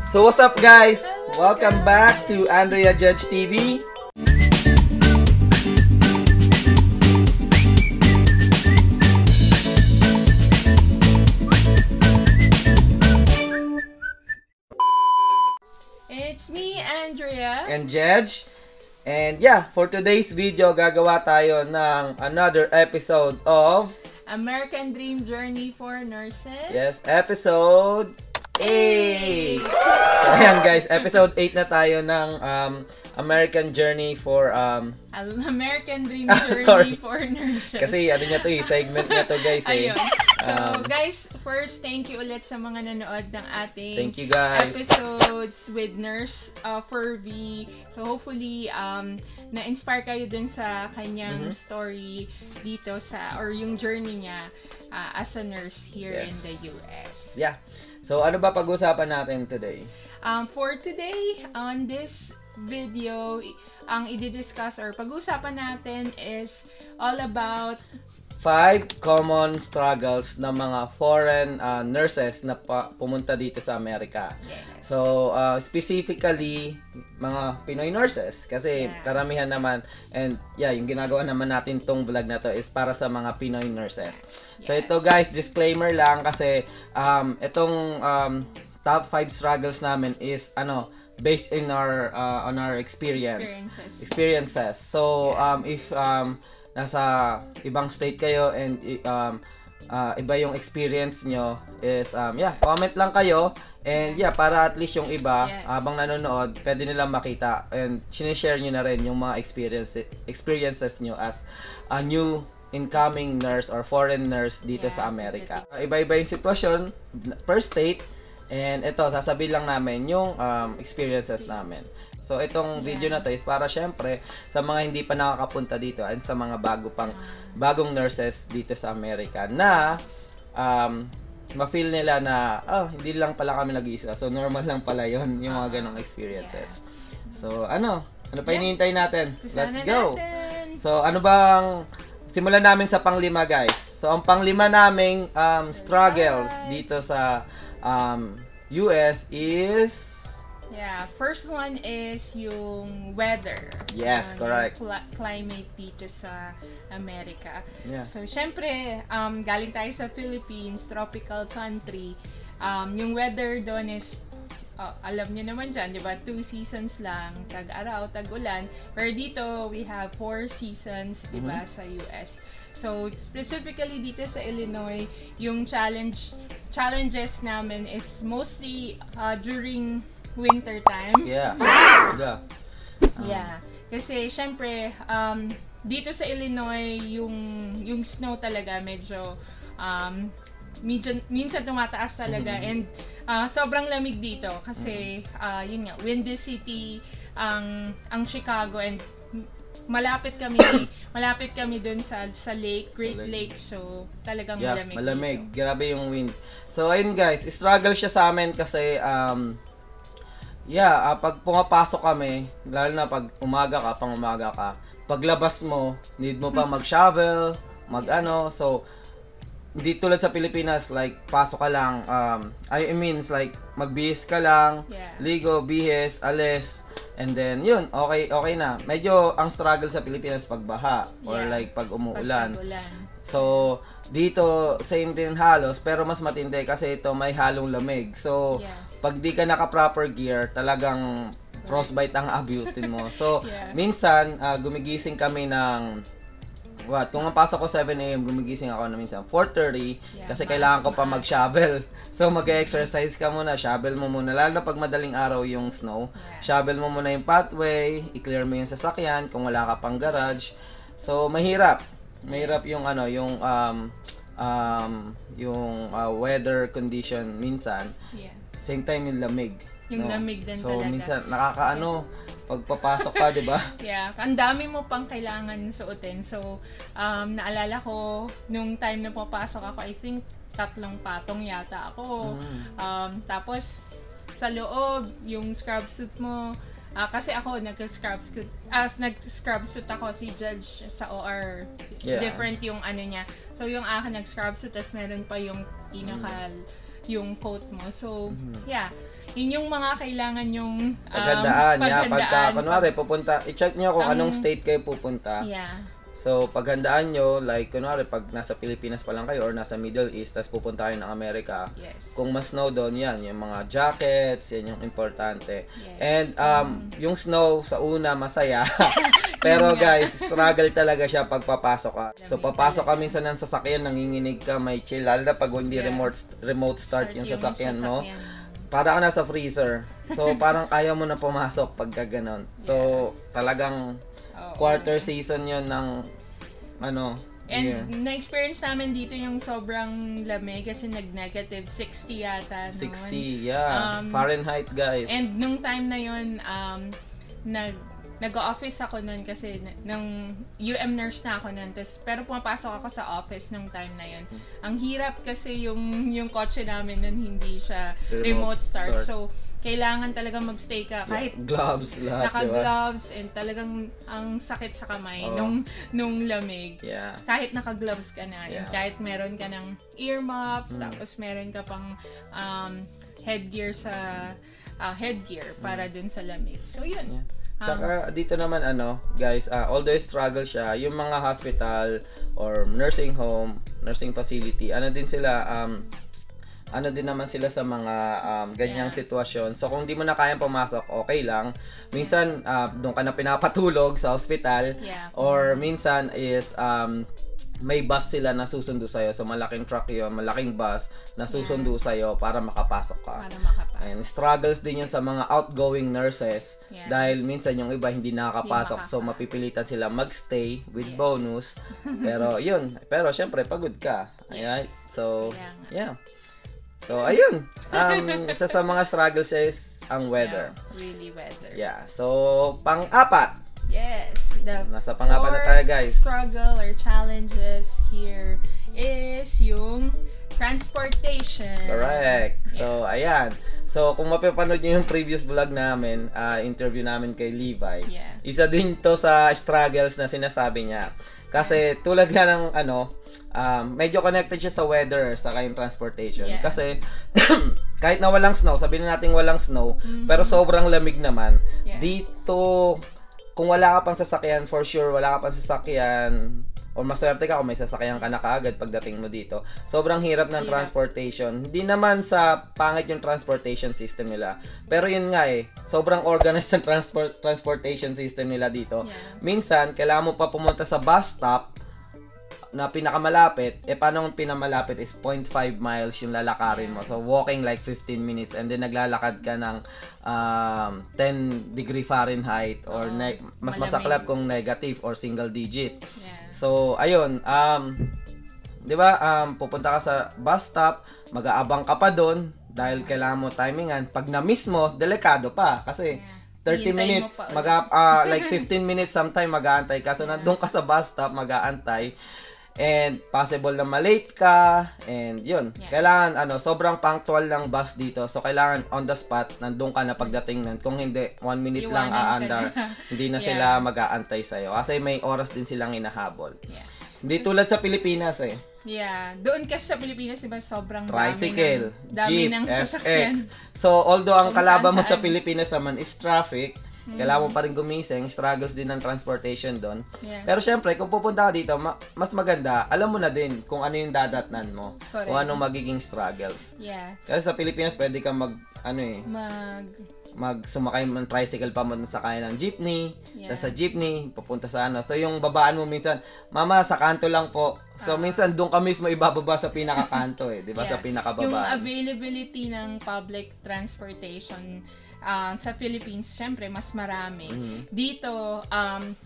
So what's up guys? Welcome back to Andrea Judge TV. It's me, Andrea. And Judge. And yeah, for today's video, gagawa tayo ng another episode of American Dream Journey for Nurses. Yes, episode 8! So ayan guys, episode 8 na tayo ng American Journey for American Dream Journey for Nurses. Kasi ano niya to segment niya to guys eh. Ayun. So guys, first thank you ulit sa mga nanood ng ating thank you guys. Episodes with Nurse Furby. So hopefully na-inspire kayo dun sa kanyang story dito sa or yung journey niya as a nurse here in the US. Yeah. So ano ba pag-usapan natin today? For today, on this video, ang i-discuss or pag-usapan natin is all about 5 common struggles ng mga foreign nurses na pumunta dito sa Amerika. Yes. So, specifically, mga Pinoy nurses. Kasi karamihan naman, and yeah, yung ginagawa naman natin tong vlog na to is para sa mga Pinoy nurses. So, ito guys, disclaimer lang kasi itong top 5 struggles namin is based in our on our experiences. So, if nasa ibang state kayo and iba yung experience nyo is comment lang kayo and para at least yung iba habang nanonood pwede nilang makita and sinishare nyo na rin yung mga experiences nyo as a new incoming nurse or foreign nurse dito sa Amerika. Iba-iba yung sitwasyon per state and ito sasabihin lang namin yung experiences namin. So, itong video na to is para syempre sa mga hindi pa nakakapunta dito and sa mga bagong nurses dito sa Amerika na ma-feel nila na, hindi lang pala kami nag-iisa. So, normal lang pala yon yung mga ganong experiences. So, ano pa hinihintay natin? Let's go! So, ano bang simulan namin sa panglima guys? So, ang panglima naming struggles dito sa US is first one is yung weather. Yes, correct. Climate dito sa Amerika. Yeah. So, syempre, galing tayo sa Philippines, tropical country. Yung weather doon is, alam niyo naman dyan, di ba? 2 seasons lang, tag-araw, tag-ulan. Pero dito, we have 4 seasons, di ba, sa US. So, specifically dito sa Illinois, yung challenges namin is mostly during winter time. Yeah. Kasi syempre dito sa Illinois yung snow talaga medyo minsan tumataas talaga and sobrang lamig dito kasi yun nga, windy city ang Chicago and malapit kami dun sa lake, Great Lake. So talagang malamig. Grabe yung wind. So ayun guys, struggle siya sa amin kasi pag pumapasok kami, lalo na pag umaga ka, paglabas mo, need mo pa mag-shovel, so, hindi tulad sa Pilipinas, like, pasok ka lang, like, magbihis ka lang, ligo, bihis, alis, and then, yun, okay na. Medyo, ang struggle sa Pilipinas pagbaha, or like, pag umuulan. So, dito, same din halos, pero mas matindi kasi ito may halong lamig. So, pag di ka naka-proper gear, talagang frostbite ang abutin mo. So, minsan, gumigising kami ng, kung mapasok ko 7 AM, gumigising ako na minsan 4:30 kasi kailangan ko pa mag-shovel. So, mag-exercise ka muna, shovel mo muna. Lalo na pag madaling araw yung snow, shovel mo muna yung pathway, i-clear mo yung sasakyan kung wala ka pang garage. So, mahirap yung weather condition minsan. Same time yung lamig. Lamig din so, talaga. So, minsan pagpapasok ka, di ba? Ang dami mo pang kailangan suotin. So, naalala ko, nung time na papasok ako, I think 3 patong yata ako. Tapos, sa loob, yung scrub suit mo, kasi ako nag-scrub suit ako, si Judge sa OR different yung niya. So yung akin nag-scrub suit, tapos meron pa yung yung coat mo. So yun yung mga kailangan yung paghandaan. Pagka, kunwari, pupunta, i-check nyo kung anong state kayo pupunta. Yeah. So, paghandaan nyo, like, kunwari, pag nasa Pilipinas pa lang kayo or nasa Middle East, tapos pupunta kayo ng Amerika, kung mas snow doon, yan, yung mga jackets, yan yung importante. Yes. And, yung snow, sa una, masaya. Pero guys, struggle talaga siya pag papasok ka. So, papasok ka minsan ng sasakyan, nanginginig ka, may chill, lalo na pag hindi remote start yung sasakyan mo. Para ka nasa freezer. So, parang ayaw mo na pumasok pagka ganon. So, talagang quarter season yun ng and na-experience namin dito yung sobrang lamig kasi nag-negative 60 yata noon. 60, yeah. Fahrenheit, guys. And nung time na yun, nag-office ako nun kasi ng UM nurse na ako nun. Pero pumapasok ako sa office nung time na yun. Ang hirap kasi yung kotse namin nun hindi siya remote start. So, kailangan talaga magstay ka kahit gloves lahat, naka-gloves and talagang ang sakit sa kamay nung lamig. Yeah. Kahit naka-gloves ka na and kahit meron ka ng ear muffs, tapos meron ka pang headgear para dun sa lamig. So yun. Saka dito naman guys, although struggle siya, yung mga hospital or nursing home, nursing facility, din sila din naman sila sa mga ganyang sitwasyon. So, kung di mo na kayang pumasok, okay lang. Minsan, doon ka na pinapatulog sa hospital. Or minsan is, may bus sila na susundo sa'yo. So, malaking truck yun, malaking bus na susundo sa'yo para makapasok ka. And struggles din yun sa mga outgoing nurses. Dahil minsan yung iba hindi nakakapasok. So, mapipilitan sila magstay with bonus. Pero, yun. Pero, syempre, pagod ka. Ayan. So, yeah. So, ayun. Isa sa mga struggles is ang weather. Really weather. Yeah. So, pang-apat. Yes. Nasa pang-apat na tayo, guys. Struggle or challenges here is yung transportation. Correct. So, ayan. So, kung mapapanood nyo yung previous vlog namin, interview namin kay Levi, isa din to sa struggles na sinasabi niya. Kasi tulad nga ng medyo connected siya sa weather saka yung transportation. Kasi kahit na walang snow, sabihin natin walang snow, pero sobrang lamig naman. Dito, kung wala ka pang sasakyan, for sure, wala ka pang sasakyan, o maswerte ka kung may sasakyan ka na kaagad pagdating mo dito. Sobrang hirap ng transportation. Hindi naman sa pangit yung transportation system nila. Pero yun nga sobrang organized ang transportation system nila dito. Minsan, kailangan mo pa pumunta sa bus stop na pinakamalapit. Paano yung pinamalapit is 0.5 miles yung lalakarin mo. So, walking like 15 minutes and then naglalakad ka ng 10 degree Fahrenheit or mas masaklap kung negative or single digit. So, ayun, 'di ba? Pupunta ka sa bus stop, mag-aabang ka pa doon dahil kailangan mo timingan. Pag na-miss mo, delikado pa kasi 30 minutes, like 15 minutes sometime mag-aantay ka. So, nandun ka sa bus stop, mag-aantay. And possible na malate ka. And yun, kailangan sobrang punctual ng bus dito. So, kailangan on the spot, nandun ka na pagdating nun. Kung hindi, 1 minute lang aandar, hindi na sila mag-aantay sa'yo. Kasi may oras din silang inahabol. Hindi tulad sa Pilipinas doon kasi sa Pilipinas, diba, sobrang tricycle, dami jeep, ng sasakyan. So, although ang kalaban mo sa Pilipinas naman is traffic, kailangan mo pa rin gumising, struggles din ng transportation doon. Pero syempre, kung pupunta ka dito, mas maganda, alam mo na din kung ano yung dadatnan mo. Kung anong magiging struggles. Kasi sa Pilipinas, pwede kang sumakay ng tricycle pa mo sakay ng jeepney. Tapos sa jeepney, pupunta sa So yung babaan mo minsan, mama, sa kanto lang po. So minsan, doon ka mismo ibababa sa pinakakanto diba? Sa pinakababa. Yung availability ng public transportation sa Philippines, syempre, mas marami. Dito,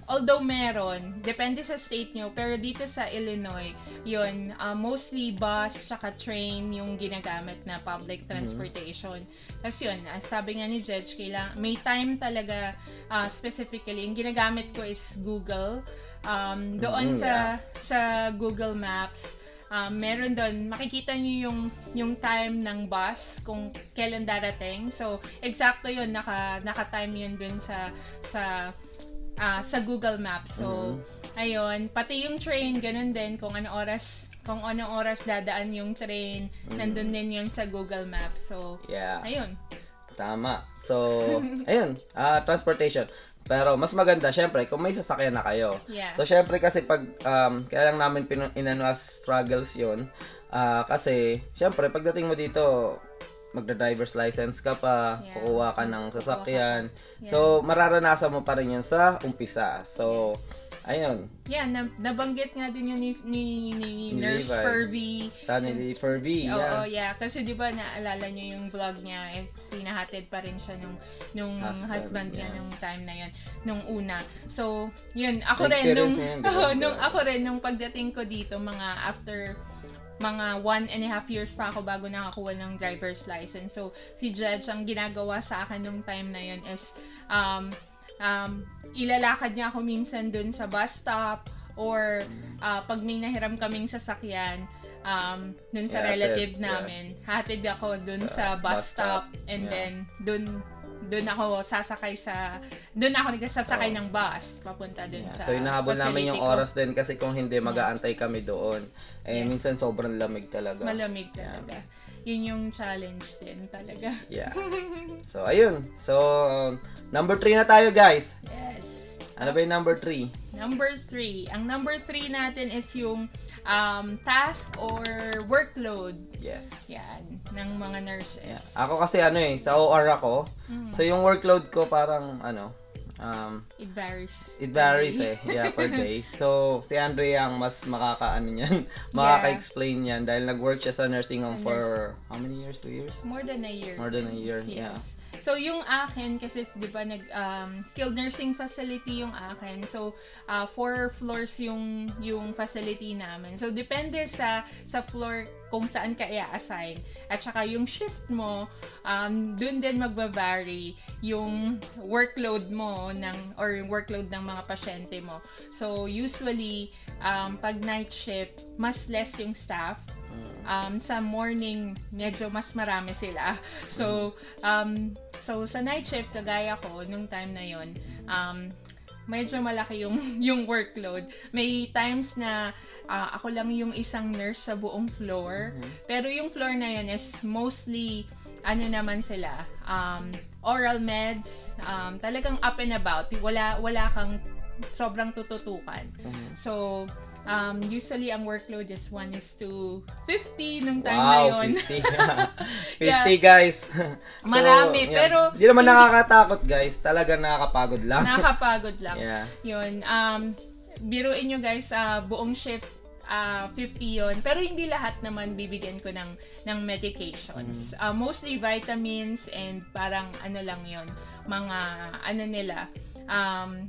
although meron, depende sa state nyo, pero dito sa Illinois, yun, mostly bus, tsaka train yung ginagamit na public transportation. Tapos yun, sabi nga ni Judge, may time talaga, specifically, yung ginagamit ko is Google. Doon sa Google Maps, meron doon, makikita nyo yung time ng bus kung kailan darating. So, eksakto yun, naka-time yun dun sa Google Maps. So, ayun, pati yung train, ganun din, kung anong oras dadaan yung train, nandun din yun sa Google Maps. So, ayun. Tama. So, ayun, transportation. Pero mas maganda, syempre, kung may sasakyan na kayo. Yeah. So, syempre kasi pag, kaya lang namin inano as struggles yun. Kasi, syempre, pagdating mo dito, magda-driver's license ka pa, kukuha ka ng sasakyan. So, mararanasan mo pa rin yan sa umpisa. So, ayun. Yeah, nabanggit nga din yun ni Nurse Levi. Furby. Ni Furby, yeah. Oo, yeah. Kasi di ba naalala nyo yung vlog niya, sinahatid pa rin siya nung husband niya nung time na yun, nung una. So, yun, ako rin, nung pagdating ko dito, mga 1.5 years pa ako bago nakakuha ng driver's license. So, si Judge, ang ginagawa sa akin nung time na yun is, ilalakad niya ako minsan dun sa bus stop or pag may nahiram kaming sasakyan dun sa relative namin, hatid ako dun sa bus stop and then dun ako nagsasakay ng bus papunta dun sa So inahabol namin yung ko. oras din kasi kung hindi mag-aantay kami doon. Minsan sobrang lamig talaga. Malamig talaga. Yun yung challenge din talaga. Yeah. So ayun. So number 3 na tayo, guys. Yes. Ano ba yung number 3? Number 3. Ang number 3 natin is yung task or workload. Yes. Yan, ng mga nurses. Yeah. Ako kasi sa OR ako. So yung workload ko parang it varies. It varies per day. So si Andre ang mas makaka-explain yan dahil nag-work siya sa nursing home for how many years? 2 years? More than a year. More than a year, yes. yeah. So yung akin kasi 'di ba skilled nursing facility yung akin. So 4 floors yung facility namin. So depende sa floor kung saan ka i-assign. At saka yung shift mo, dun din magba-vary yung workload mo or yung workload ng mga pasyente mo. So usually pag night shift, mas less yung staff. Sa morning, medyo mas marami sila. So sa night shift, kagaya ko, nung time na yon, medyo malaki yung workload. May times na ako lang yung isang nurse sa buong floor. Pero yung floor na yun is mostly, naman sila, oral meds, talagang up and about. Wala kang sobrang tututukan. So, usually ang workload is 1:50 nung time na yun. 50. 50 guys. Marami, so, pero hindi naman nakakatakot, guys. Talagang nakakapagod lang. Nakakapagod lang. Yeah. Yun. Biruin nyo guys, buong shift 50 yon. Pero hindi lahat naman bibigyan ko ng medications. Mostly vitamins and parang lang yon, mga nila,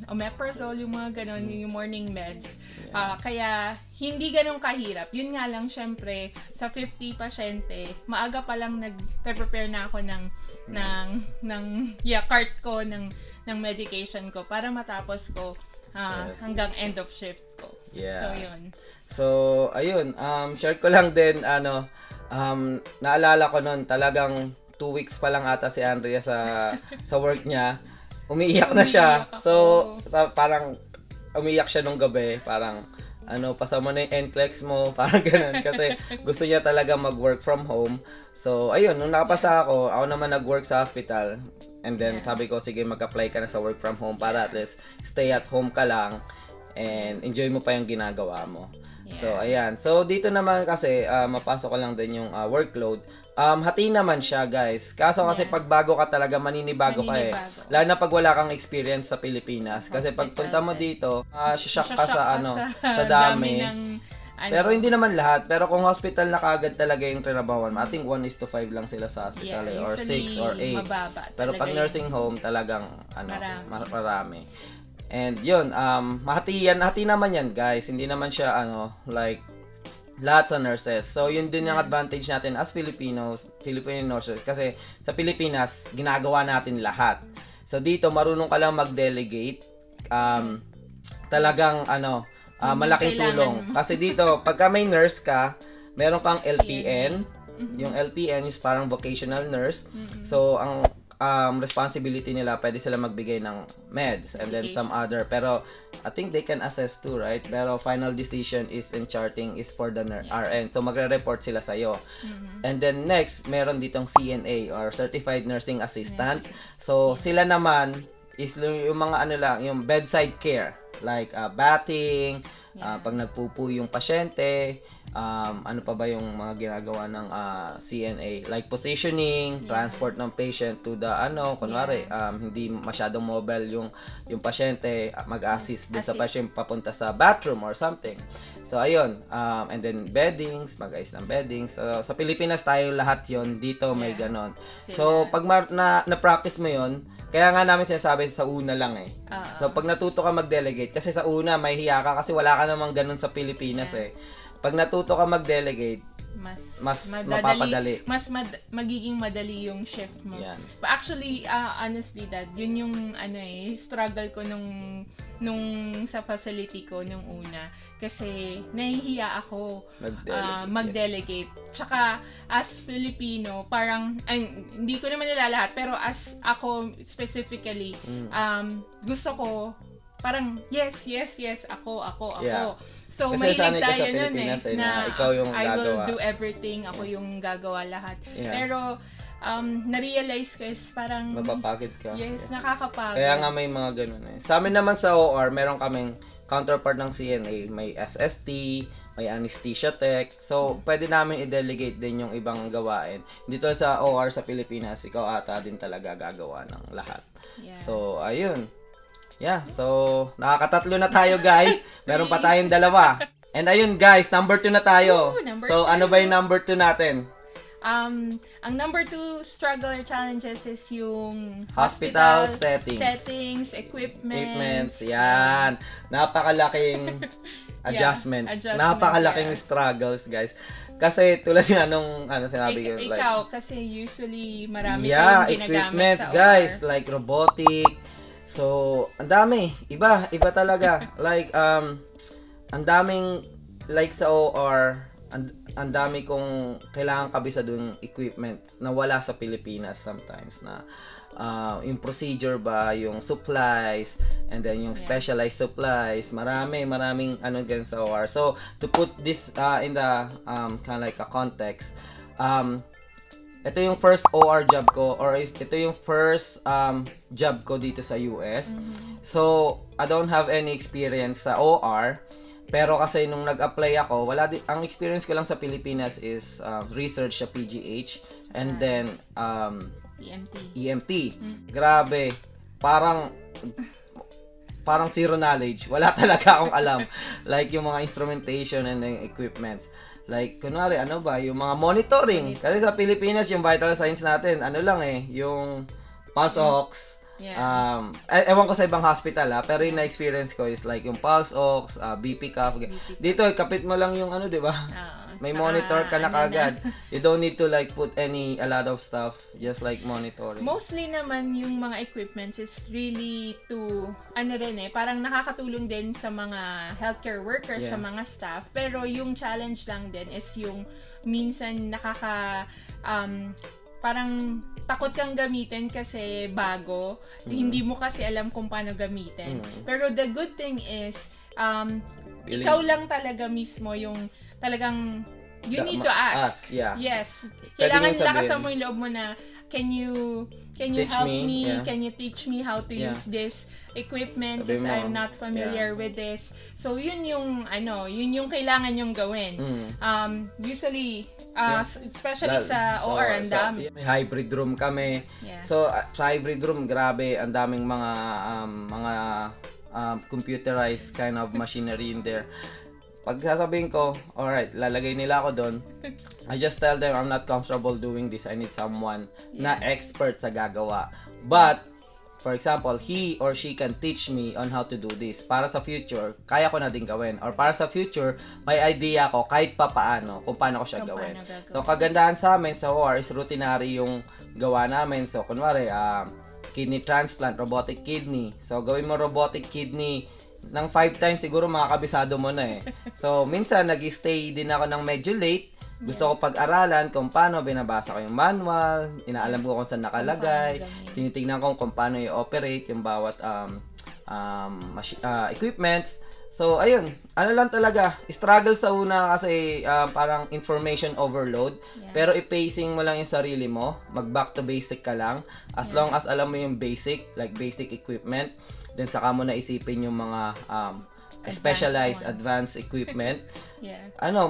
omeprazole, yung mga ganon, yung morning meds. Kaya hindi ganun kahirap. Yun nga lang, syempre, sa 50 pasyente, maaga pa lang nag-prepare na ako ng cart ko, ng medication ko para matapos ko hanggang end of shift ko. Yeah. So, yun. So, ayun, share ko lang din, naalala ko nun, talagang 2 weeks pa lang ata si Andrea sa work niya. Umiiyak na siya. So, parang umiiyak siya nung gabi. Parang, pasama na yung NCLEX mo. Parang ganun. Kasi gusto niya talaga mag-work from home. So, ayun, nung nakapasa ako naman nag-work sa hospital. And then, sabi ko, sige, mag-apply ka na sa work from home para at least stay at home ka lang and enjoy mo pa yung ginagawa mo. So, ayan. So, dito naman kasi, mapasok ko lang din yung workload. Hati naman siya, guys. Kaso kasi pag bago ka talaga, maninibago ka eh. Lalo na pag wala kang experience sa Pilipinas. Kasi pag punta mo dito, shock ka sa dami. Pero hindi naman lahat. Pero kung hospital na kagad talaga yung trinabawan, I think 1:5 lang sila sa hospital or 6 or 8. Mababa, pero pag nursing home, talagang marami. And yun, hati naman yan, guys. Hindi naman siya like lahat sa nurses. So, yun din yung advantage natin as Filipino nurses. Kasi sa Pilipinas, ginagawa natin lahat. So, dito, marunong ka lang mag-delegate. Talagang, malaking tulong. Kasi dito, pagka may nurse ka, meron kang LPN. Yung LPN is parang vocational nurse. So, ang responsibility nila, pwede sila magbigay ng meds and then some other. Pero I think they can assess too, right? Pero final decision is in charting is for the RN. So magre-report sila sa'yo. And then next, meron ditong CNA or Certified Nursing Assistant. So sila naman is yung mga ano lang, yung bedside care. Like bathing, pag nagpupo yung pasyente, ano pa ba yung mga ginagawa ng CNA, like positioning, transport ng patient to the kunwari hindi masyadong mobile yung pasyente, mag-assist din sa patient papunta sa bathroom or something. So ayun, and then beddings, mag-ayos ng beddings. So, sa Pilipinas tayo lahat yon, dito may ganon. So pag na-practice mo yon, kaya nga namin sinasabi sa una lang eh. So pag natuto ka mag-delegate, kasi sa una may hiya ka kasi wala ka namang ganun sa Pilipinas eh. Pag natuto ka mag-delegate, mas mapapadali. Magiging madali yung shift mo. But actually, honestly, Dad, yun yung struggle ko nung sa facility ko nung una. Kasi nahihiya ako mag-delegate. Tsaka, as Filipino, parang, hindi ko naman nila lahat, pero as ako specifically, gusto ko, parang, yes, ako. Yeah. So, kasi mahilig tayo nun na ikaw yung I gagawa. will do everything, ako yung gagawa lahat. Pero, na-realize ko is parang... Mapapagod ka. Yes, nakakapagod. Kaya nga may mga ganun eh. Sa amin naman sa OR, meron kaming counterpart ng CNA. May SST, may anesthesia tech. So, pwede namin i-delegate din yung ibang gawain. Dito sa OR sa Pilipinas, ikaw ata din talaga gagawa ng lahat. So, ayun. So, nakakatatlo na tayo, guys. Meron pa tayong dalawa. And ayun, guys, number 2 na tayo. So, ano ba yung number 2 natin? Ang number 2 struggle or challenges is yung hospital settings, equipments. Yan. Napakalaking adjustment. Napakalaking struggles, guys. Kasi tulad nga nung sinabi ko. Ikaw, kasi usually marami kayong ginagamit equipments, sa OR. guys. Like robotic. So, ang dami. Iba talaga. Like, ang daming, like sa OR, ang dami kong kailangan kabisadong equipment na wala sa Pilipinas sometimes na yung procedure ba, yung supplies, and then yung specialized supplies, maraming gan sa OR. So, to put this in the kind of like a context, ito yung first OR job ko or ito yung first job ko dito sa US. So, I don't have any experience sa OR. Pero kasi nung nag-apply ako, ang experience ko lang sa Pilipinas is research sa PGH and then EMT. Grabe. Parang zero knowledge. Wala talaga akong alam. Like yung mga instrumentation and equipments. Like, kunwari, yung mga monitoring. Kasi sa Pilipinas, yung vital signs natin, yung pulse ox. Ewan ko sa ibang hospital pero yung na-experience ko is like yung pulse ox, BP cuff. Dito, kapit mo lang yung di ba? May monitor ka na kagad. You don't need to like put a lot of stuff, just like monitoring. Mostly naman yung mga equipments is really to, parang nakakatulong din sa mga healthcare workers, sa mga staff. Pero yung challenge lang din is yung minsan parang takot kang gamitin kasi bago. Hindi mo kasi alam kung paano gamitin. Pero the good thing is, ikaw lang talaga mismo yung talagang you need to ask. Yes. Kailangan lakasan mo yung loob mo na, can you help me? Can you teach me how to use this equipment because I'm not familiar with this. So yun yung kailangan yung gawin. Usually especially sa OR ang dami. May hybrid room kami. So sa hybrid room, grabe, ang daming mga computerized kind of machinery in there. Pag sasabihin ko, alright, lalagay nila ako doon, I just tell them I'm not comfortable doing this. I need someone na expert sa gagawa. But, for example, he or she can teach me on how to do this. Para sa future, kaya ko na din gawin. Or para sa future, may idea ko kahit pa paano kung paano ko siya gawin. So, kagandahan sa amin sa OR is routinary yung gawa namin. So, kunwari, kidney transplant, robotic kidney. So, gawin mo robotic kidney ng 5 times, siguro makakabisado mo na eh. So, minsan, nag-stay din ako ng medyo late Gusto ko pag-aralan kung paano binabasa ko yung manual, inaalam ko kung saan nakalagay, tinitingnan ko kung paano i-operate yung bawat equipments. So, ayun. Ano lang talaga, struggle sa una kasi parang information overload. Pero i-pacing mo lang yung sarili mo. Mag-back to basic ka lang. As long as alam mo yung basic, like basic equipment. Then, saka mo na isipin yung mga specialized, advanced equipment.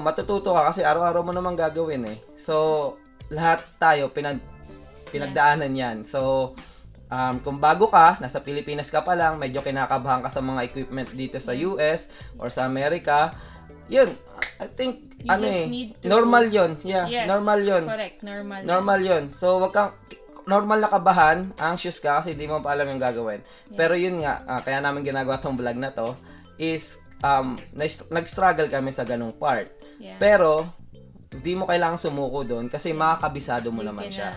Matututo ka kasi araw-araw mo naman gagawin eh. So, lahat tayo pinagdaanan yan. So, kung bago ka, nasa Pilipinas ka pa lang, medyo kinakabahan ka sa mga equipment dito sa US or sa Amerika, yun, I think, normal yun. Yeah, normal yun. Correct, normal yun. So, wag kang, normal na kabahan, anxious ka kasi di mo pa alam yung gagawin. Pero yun nga, kaya namin ginagawa tong vlog na to, is, nag-struggle kami sa ganung part. Pero, hindi mo kailangang sumuko doon kasi makakabisado mo naman siya.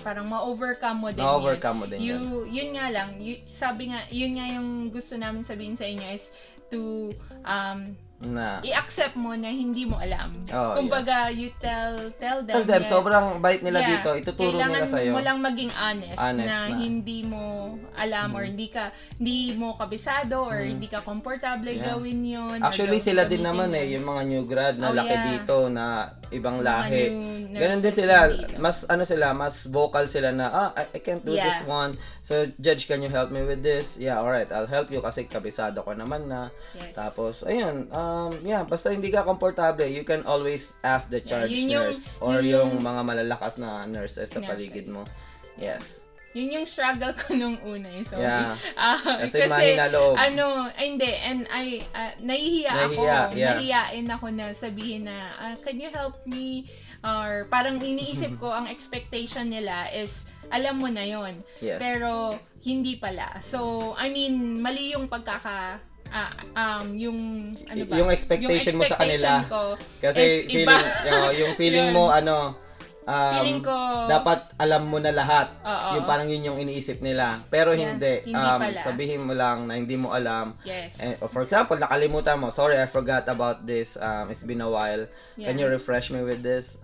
Parang ma-overcome mo din yun nga lang, sabi nga, yun nga yung gusto namin sabihin sa inyo is to i-accept mo na hindi mo alam. Kumbaga, you tell them. Sobrang bait nila dito. Ituturo nila sa'yo. Kailangan mo lang maging honest na hindi mo alam or hindi mo kabisado or hindi ka komportable gawin yun. Actually, sila din naman yung mga new grad na laki dito na ibang lahi. Ganun din sila. Mas vocal sila na, I can't do this one. So, Judge, can you help me with this? Yeah, alright. I'll help you kasi kabisado ko naman na. Tapos, ayun, basta hindi ka komportable, you can always ask the charge nurse or yung mga malalakas na nurses sa paligid mo. Yes. Yun yung struggle ko nung una eh. So, kasi mahina loob. Hindi. And nahihiyain ako na sabihin na, can you help me? Or parang iniisip ko, ang expectation nila is, alam mo na yon. Pero, hindi pala. So, I mean, mali yung yung expectation mo sa kanila ko kasi yung feeling mo feeling ko dapat alam mo na lahat. Yung parang yun yung iniisip nila. Pero hindi sabihin mo lang na hindi mo alam. For example, nakalimutan mo, sorry, I forgot about this. It's been a while. Can you refresh me with this?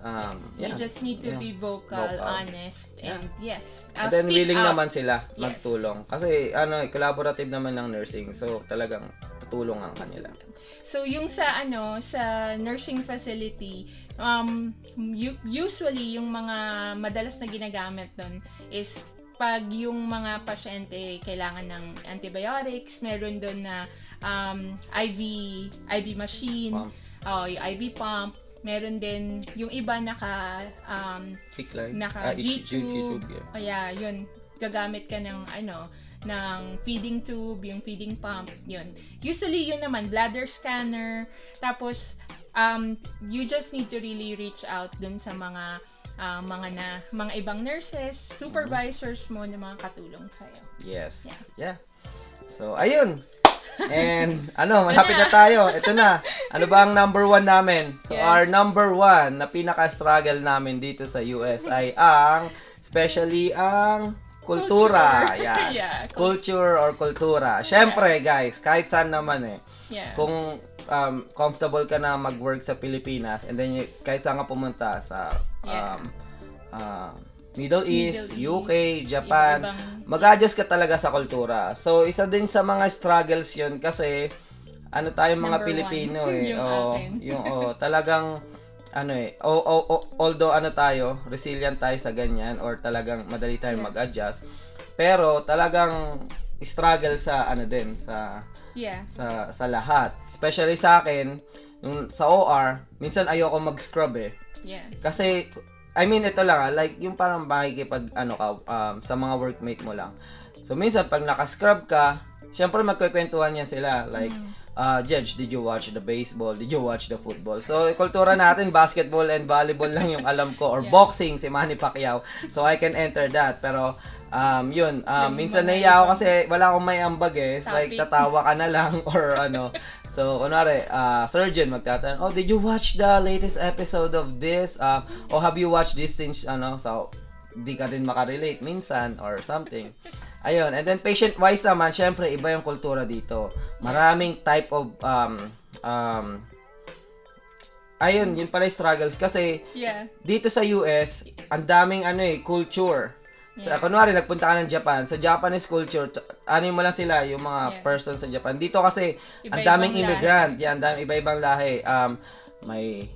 You just need to be vocal, honest, and and then willing naman sila magtulong. Kasi collaborative naman ng nursing. So talagang tutulungan kanila. So yung sa nursing facility, usually yung mga madalas na ginagamit doon is pag yung mga pasyente kailangan ng antibiotics, meron doon na IV machine, yung IV pump, meron din yung iba naka G-tube. Yun, gagamit ka ng ng feeding tube, yung feeding pump, yun. Usually yun naman bladder scanner, tapos you just need to really reach out dun sa mga ibang nurses, supervisors mo na mga katulong sa'yo. Yes. So, ayun. And, malapit na tayo. Ito na. Ano ba ang number 1 namin? So, our number 1 na pinaka-struggle namin dito sa US ay especially ang kultura. Culture or kultura. Syempre, guys, kahit saan naman kung comfortable ka na mag-work sa Pilipinas and then kahit saan ka pumunta sa Middle East, UK, Japan, mag-adjust ka talaga sa kultura. So, isa din sa mga struggles yun kasi tayong mga Pilipino talagang although tayo, resilient tayo sa ganyan or talagang madali tayong mag-adjust. Pero talagang struggle sa sa lahat. Especially sa akin, sa OR, minsan ayoko mag-scrub Kasi ito lang like yung parang makikipag sa mga workmate mo lang. So minsan pag naka-scrub ka, syempre magkukwentuhan yan sila like Judge, did you watch the baseball? Did you watch the football? So, kultura natin, basketball and volleyball lang yung alam ko. Or boxing, si Manny Pacquiao. So, I can enter that. Pero, minsan nahiya ako kasi wala akong may ambag like, tatawa ka na lang or So, kunwari, surgeon magtatanong, did you watch the latest episode of this? Or have you watched this since, so, di ka din makarelate minsan or something. Ayun, and then patient-wise naman, syempre, iba yung kultura dito. Maraming type of ayun, yun pala yung struggles. Kasi, dito sa US, ang daming culture. Kunwari, nagpunta ka ng Japan. Sa Japanese culture, mo lang sila, yung mga person sa Japan. Dito kasi, ang daming immigrant. Yan, daming iba-ibang lahi. May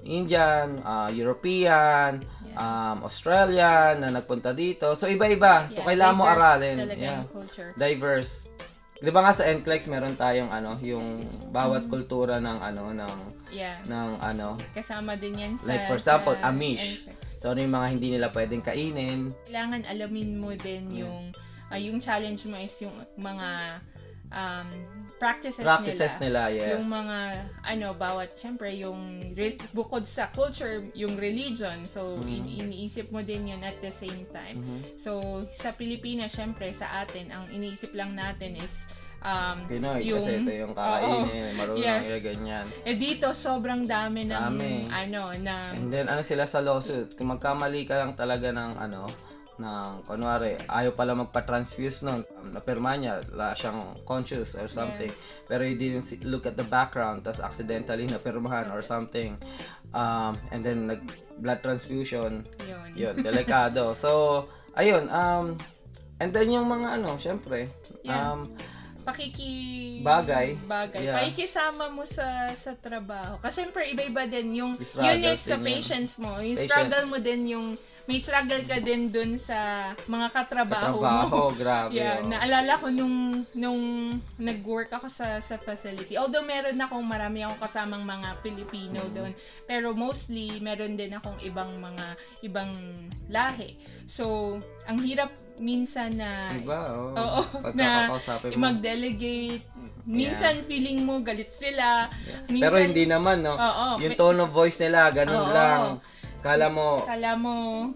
Indian, European, Australian na nagpunta dito. So, iba-iba. So, kailangan mo aralin. Diverse. Di ba nga sa NCLEX meron tayong yung bawat kultura ng kasama din yan sa like for example, Amish. So ano yung mga hindi nila pwedeng kainin. Kailangan alamin mo din yung challenge mo is yung mga practices nila. Yes. Yung mga bawat syempre yung bukod sa culture, yung religion. So iniisip mo din yun at the same time. So sa Pilipinas syempre sa atin ang iniisip lang natin is Pinoy, kasi ito yung kakainin, marunong ganyan. Dito sobrang dami ng and then sila sa lawsuit, kung magkamali ka lang talaga ng kunwari, ayaw pala magpa-transfuse nun, napirma niya, wala siyang conscious or something, pero he didn't look at the background, tas accidentally napirmahan or something, and then blood transfusion, yun, delikado. So, ayun, and then yung mga syempre, bagay. Pakikisama mo sa trabaho. Kasi syempre iba-iba din yung yun is sa patience mo. Yung struggle mo din yung may struggle ka din dun sa mga katrabaho mo. Grabe. Naalala ko nung nag-work ako sa facility. Although marami akong kasamang mga Pilipino doon, pero mostly meron din akong ibang lahi. So, ang hirap minsan na mag-delegate. Minsan feeling mo galit sila. Minsan, pero hindi naman, no? Yung tone of voice nila, ganun lang. Kala mo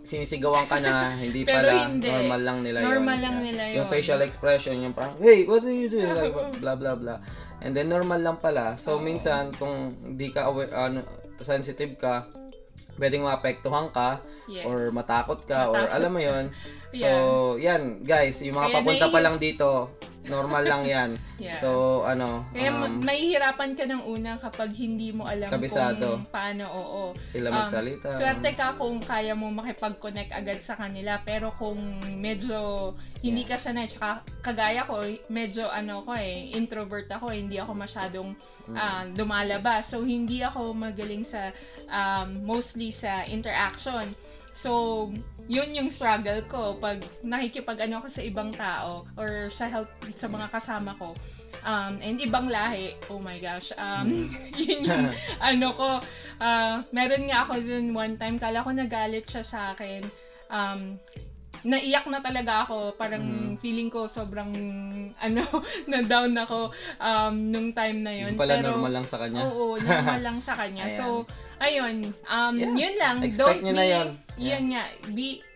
sinisigawan ka na, hindi pala, normal lang nila yun. Normal lang nila yun. Yung facial expression, yung parang, hey, what are you doing? Like, blah, blah, blah. And then, normal lang pala. So, minsan, kung hindi ka sensitive ka, pwedeng maapektuhan ka, or matakot ka, or alam mo yun. So, yan, guys, yung mga papunta pa lang dito, normal lang yan. So, kaya mahihirapan ka ng una kapag hindi mo alam kabisado kung paano, sila magsalita. Swerte ka kung kaya mo makipag-connect agad sa kanila, pero kung medyo hindi ka sanay, tsaka kagaya ko, medyo introvert ako, hindi ako masyadong lumalabas. So, hindi ako magaling sa, mostly sa interaction. So, yun yung struggle ko pag nakikipag-ano ko sa ibang tao or sa mga kasama ko. And ibang lahi, oh my gosh. Yun yung meron nga ako dun one time, kala ko nagalit siya sa akin. Naiyak na talaga ako, parang feeling ko sobrang na down ako nung time na yun. Pala pero normal lang sa kanya. Oo, normal lang sa kanya. So, ayun, yun lang. Expect nyo na yun. Yun nga,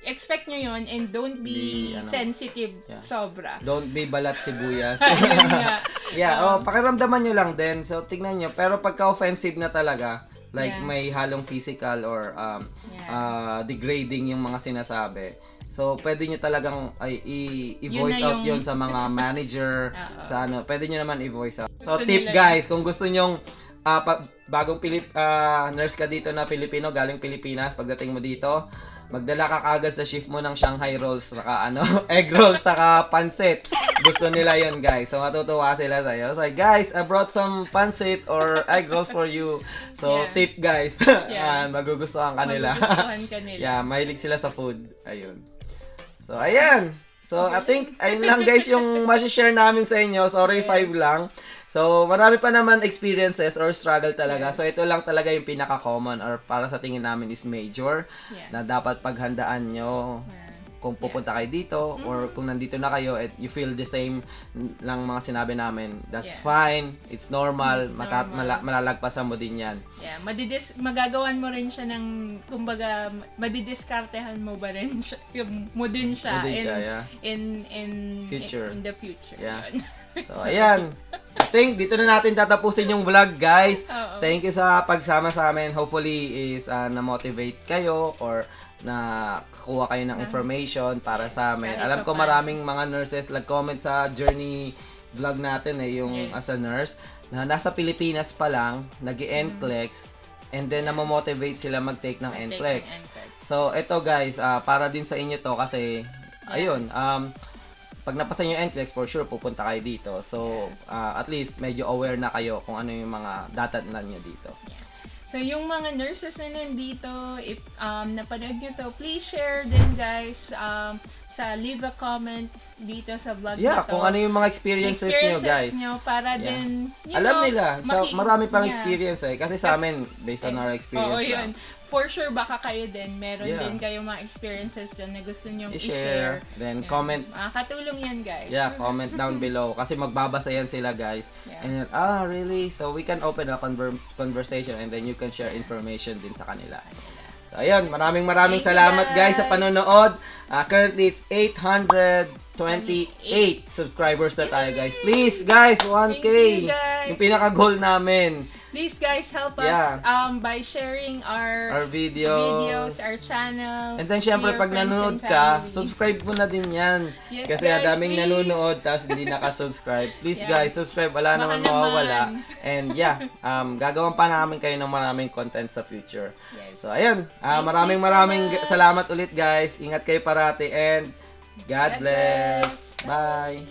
expect nyo yun and don't be sensitive sobra. Don't be balat sibuyas. Yun nga. Pakiramdaman nyo lang din. So, tignan nyo. Pero pagka-offensive na talaga, like may halong physical or degrading yung mga sinasabi. So, pwede nyo talagang i-voice out yun sa mga manager, sa pwede nyo naman i-voice out. So, tip guys, kung gusto nyong bagong nurse ka dito na Pilipino, galing Pilipinas, pagdating mo dito, magdala ka kagad sa shift mo ng Shanghai rolls, saka egg rolls, saka pansit. Gusto nila yun, guys. So, matutuwa sila sa'yo. So, guys, I brought some pansit or egg rolls for you. So, tip, guys. Magugustuhan ka nila. Mahilig sila sa food. Ayun. So, ayan. So, I think, ayun lang, guys, yung masishare namin sa inyo. Sorry, 5 lang. So, marami pa naman experiences or struggle talaga. So, ito lang talaga yung pinaka-common or para sa tingin namin is major na dapat paghandaan nyo kung pupunta kayo dito or kung nandito na kayo at you feel the same lang mga sinabi namin. That's fine. It's normal. Malalagpasan mo din yan. Magagawan mo rin siya ng, kumbaga, madidiskartehan mo ba rin siya, mo din siya in the future. So, ayan. I think dito na natin tatapusin yung vlog, guys. Thank you sa pagsama sa amin. Hopefully is na-motivate kayo or na kuha kayo ng information para sa amin. Alam ko maraming mga nurses nag-comment sa journey vlog natin yung as a nurse na nasa Pilipinas pa lang, nag-NCLEX, and then namomotivate sila mag-take ng NCLEX. NCLEX. So, ito guys, para din sa inyo to kasi, ayun, pag napasa nyo yung NCLEX, for sure, pupunta kayo dito. So, at least, medyo aware na kayo kung ano yung mga datatnan nyo dito. Yeah. So, yung mga nurses na nandito, if napanood nyo to, please share din guys, leave a comment dito sa vlog Yeah, nito. kung ano yung mga experiences nyo guys. Nyo para din, alam nila, marami pang experience kasi sa amin, based on our experience yun. For sure, baka kayo din, meron din kayong mga experiences dyan na gusto nyong i-share. Then, comment. Katulong yan, guys. Yeah, comment down below. Kasi magbabasa yan sila, guys. And then, really? So, we can open a conversation and then you can share information din sa kanila. So, ayun. Maraming salamat, guys, sa panonood. Currently, it's 828 subscribers na tayo, guys. Please, guys, 1K. Yung pinaka-goal namin. Please guys, help us by sharing our videos, our channel. And then syempre pag nanonood ka, subscribe mo na din yan. Yes, kasi guys, daming nanonood tapos hindi naka-subscribe. Please guys, subscribe. Wala naman mawawala. And gagawin pa namin kayo ng maraming content sa future. Yes. So ayun, maraming salamat ulit guys. Ingat kayo parati and God bless. Bye.